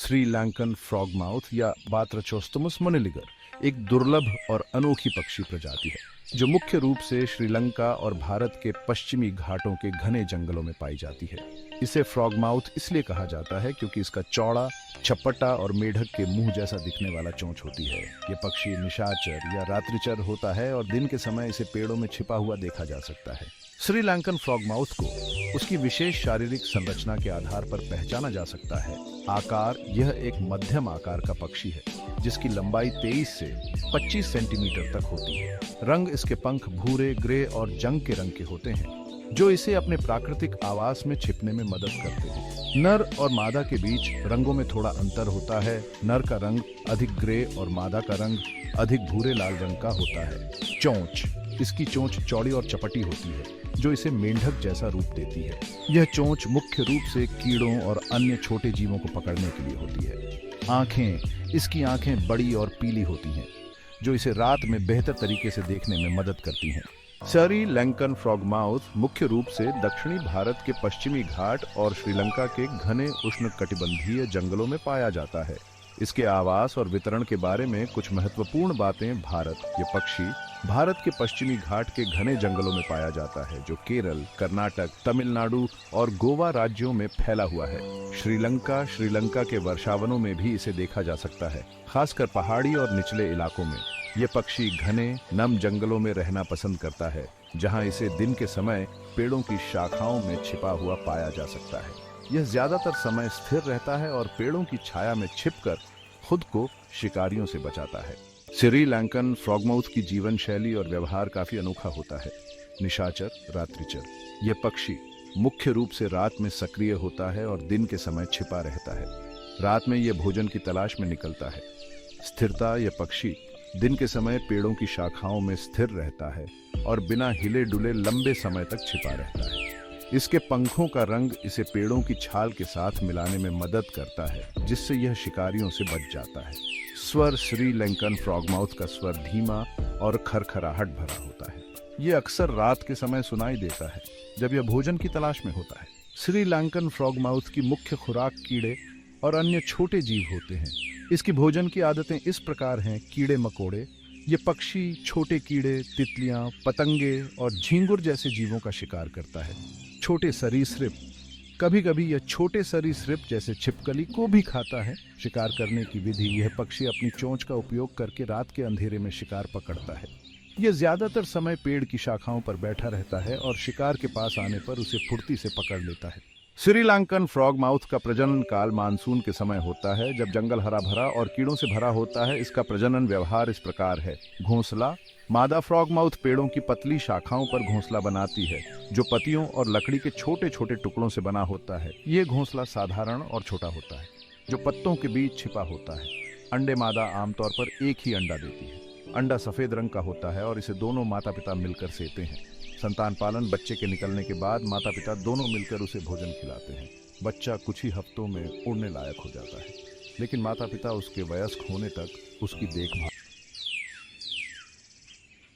श्रीलंकन फ्रॉगमाउथ या बात्रचोस्टोमस मोनिलिगर एक दुर्लभ और अनोखी पक्षी प्रजाति है जो मुख्य रूप से श्रीलंका और भारत के पश्चिमी घाटों के घने जंगलों में पाई जाती है। इसे फ्रॉगमाउथ इसलिए कहा जाता है क्योंकि इसका चौड़ा, चपटा और मेढक के मुंह जैसा दिखने वाला चोंच होती है। ये पक्षी निशाचर या रात्रिचर होता है और दिन के समय इसे पेड़ों में छिपा हुआ देखा जा सकता है। श्रीलंकन फ्रॉगमाउथ को उसकी विशेष शारीरिक संरचना के आधार पर पहचाना जा सकता है। आकार, यह एक मध्यम आकार का पक्षी है जिसकी लंबाई 23 से 25 सेंटीमीटर तक होती है। रंग इसके पंख भूरे, ग्रे और जंग के रंग के होते हैं जो इसे अपने प्राकृतिक आवास में छिपने में मदद करते हैं। नर और मादा के बीच रंगों में थोड़ा अंतर होता है। नर का रंग अधिक ग्रे और मादा का रंग अधिक भूरे लाल रंग का होता है। चोंच, इसकी चोंच चौड़ी और चपटी होती है जो इसे मेंढक जैसा रूप देती है। यह चोंच मुख्य रूप से कीड़ों और अन्य छोटे जीवों को पकड़ने के लिए होती है। आंखें, इसकी आंखें बड़ी और पीली होती हैं जो इसे रात में बेहतर तरीके से देखने में मदद करती हैं। श्रीलंकन फ्रॉगमाउथ मुख्य रूप से दक्षिणी भारत के पश्चिमी घाट और श्रीलंका के घने उष्णकटिबंधीय जंगलों में पाया जाता है। इसके आवास और वितरण के बारे में कुछ महत्वपूर्ण बातें। ये पक्षी भारत के पश्चिमी घाट के घने जंगलों में पाया जाता है जो केरल, कर्नाटक, तमिलनाडु और गोवा राज्यों में फैला हुआ है। श्रीलंका के वर्षावनों में भी इसे देखा जा सकता है, खासकर पहाड़ी और निचले इलाकों में। यह पक्षी घने, नम जंगलों में रहना पसंद करता है जहां इसे दिन के समय पेड़ों की शाखाओं में छिपा हुआ पाया जा सकता है। यह ज्यादातर समय स्थिर रहता है और पेड़ों की छाया में छिपकर खुद को शिकारियों से बचाता है। श्रीलंकन फ्रॉगमाउथ की जीवन शैली और व्यवहार काफी अनोखा होता है। निशाचर, रात्रिचर, यह पक्षी मुख्य रूप से रात में सक्रिय होता है और दिन के समय छिपा रहता है। रात में यह भोजन की तलाश में निकलता है। स्थिरता, यह पक्षी दिन के समय पेड़ों की शाखाओं में स्थिर रहता है और बिना हिले डुले लंबे समय तक छिपा रहता है। इसके पंखों का रंग इसे पेड़ों की छाल के साथ मिलाने में मदद करता है जिससे यह शिकारियों से बच जाता है। स्वर, श्रीलंकन फ्रॉगमाउथ का स्वर धीमा और खरखराहट भरा होता है। यह अक्सर रात के समय सुनाई देता है जब यह भोजन की तलाश में होता है। श्रीलंकन फ्रॉगमाउथ की मुख्य खुराक कीड़े और अन्य छोटे जीव होते हैं। इसकी भोजन की आदतें इस प्रकार हैं। कीड़े मकोड़े, ये पक्षी छोटे कीड़े, तितलियां, पतंगे और झींगुर जैसे जीवों का शिकार करता है। छोटे सरीसृप, कभी कभी यह छोटे सरीसृप जैसे छिपकली को भी खाता है। शिकार करने की विधि, यह पक्षी अपनी चोंच का उपयोग करके रात के अंधेरे में शिकार पकड़ता है। यह ज्यादातर समय पेड़ की शाखाओं पर बैठा रहता है और शिकार के पास आने पर उसे फुर्ती से पकड़ लेता है। श्रीलंकन फ्रॉगमाउथ का प्रजनन काल मानसून के समय होता है जब जंगल हरा भरा और कीड़ों से भरा होता है। इसका प्रजनन व्यवहार इस प्रकार है। घोंसला, मादा फ्रॉगमाउथ पेड़ों की पतली शाखाओं पर घोंसला बनाती है जो पत्तियों और लकड़ी के छोटे छोटे टुकड़ों से बना होता है। ये घोंसला साधारण और छोटा होता है जो पत्तों के बीच छिपा होता है। अंडे, मादा आमतौर पर एक ही अंडा देती है। अंडा सफेद रंग का होता है और इसे दोनों माता पिता मिलकर सेते हैं। संतान पालन, बच्चे के निकलने के बाद माता पिता दोनों मिलकर उसे भोजन खिलाते हैं। बच्चा कुछ ही हफ्तों में उड़ने लायक हो जाता है लेकिन माता पिता उसके वयस्क होने तक उसकी देखभाल